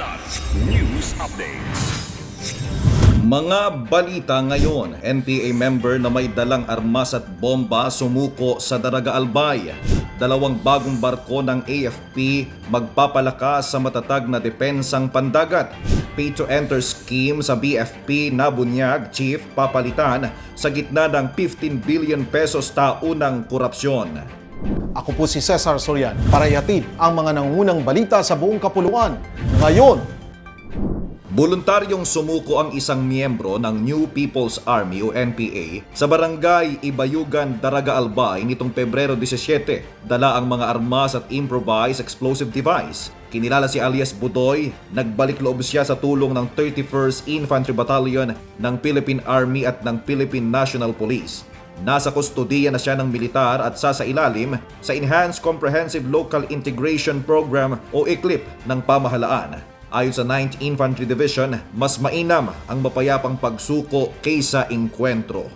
Kidlat News Updates. Mga balita ngayon, NPA member na may dalang armas at bomba sumuko sa Daraga Albay. Dalawang bagong barko ng AFP magpapalakas sa matatag na depensang pandagat. Pay to enter scheme sa BFP na bunyag chief papalitan sa gitna ng 15 billion pesos taunang korupsyon. Ako po si Cesar Sorian para ihatid ang mga nangungunang balita sa buong kapuluan. Ngayon, Voluntaryong sumuko ang isang miyembro ng New People's Army o NPA sa barangay Ibayugan, Daraga Albay nitong Pebrero 17. Dala ang mga armas at improvised explosive device. Kinilala si alias Budoy, nagbalik loob siya sa tulong ng 31st Infantry Battalion ng Philippine Army at ng Philippine National Police. Nasa kustodiya na siya ng militar at sasailalim sa Enhanced Comprehensive Local Integration Program o ECLIP ng pamahalaan. Ayon sa 9th Infantry Division, mas mainam ang mapayapang pagsuko kaysa engkwentro.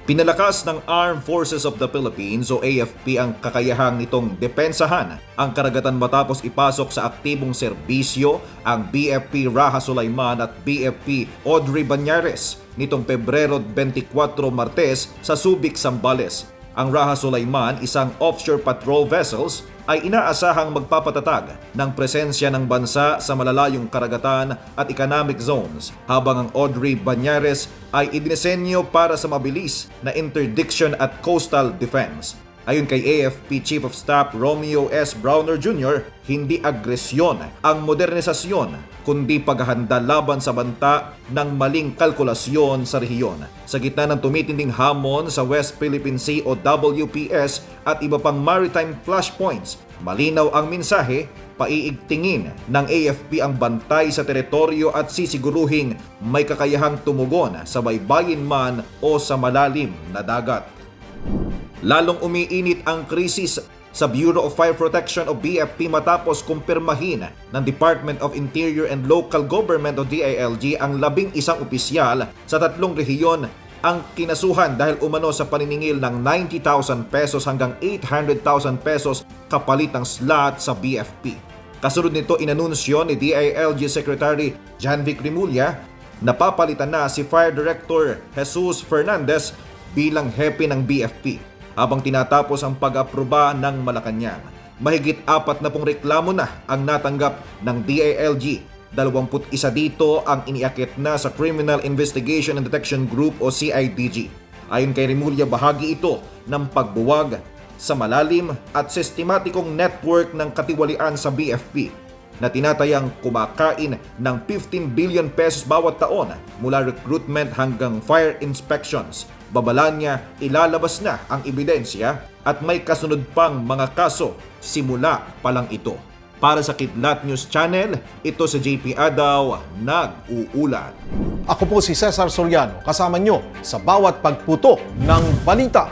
Pinalakas ng Armed Forces of the Philippines o AFP ang kakayahang nitong depensahan ang karagatan matapos ipasok sa aktibong serbisyo ang BFP Raha Sulaiman at BFP Audrey Banyares nitong Pebrero 24 Martes sa Subic, Zambales. Ang Raha Sulaiman, isang offshore patrol vessels, ay inaasahang magpapatatag ng presensya ng bansa sa malalayong karagatan at economic zones, habang ang Audrey Banyares ay idinisenyo para sa mabilis na interdiction at coastal defense. Ayon kay AFP Chief of Staff Romeo S. Browner Jr., hindi agresyon ang modernisasyon kundi paghahanda laban sa banta ng maling kalkulasyon sa rehiyon. Sa gitna ng tumitinding hamon sa West Philippine Sea o WPS at iba pang maritime flashpoints, malinaw ang mensahe, paiigtingin ng AFP ang bantay sa teritoryo at sisiguruhing may kakayahang tumugon sa baybayin man o sa malalim na dagat. Lalong umiinit ang krisis sa Bureau of Fire Protection o BFP matapos kumpirmahin ng Department of Interior and Local Government o DILG ang 11 opisyal sa 3 rehiyon ang kinasuhan dahil umano sa paniningil ng 90,000 pesos hanggang 800,000 pesos kapalit ng slot sa BFP. Kasunod nito, inanunsyo ni DILG Secretary Janvic Rimulya na papalitan na si Fire Director Jesus Fernandez bilang hepe ng BFP. Habang tinatapos ang pag-aproba ng Malacanang, mahigit 40 reklamo na ang natanggap ng DILG. 21 dito ang iniakit na sa Criminal Investigation and Detection Group o CIDG. Ayon kay Rimulya, bahagi ito ng pagbuwag sa malalim at sistematikong network ng katiwalian sa BFP na tinatayang kumakain ng 15 billion pesos bawat taon mula recruitment hanggang fire inspections. Babala niya, ilalabas na ang ebidensya at may kasunod pang mga kaso simula pa lang ito. Para sa Kidlat News Channel, ito si JP Adaw, nag-uulat. ako po si Cesar Soriano, kasama nyo sa bawat pagputo ng balita.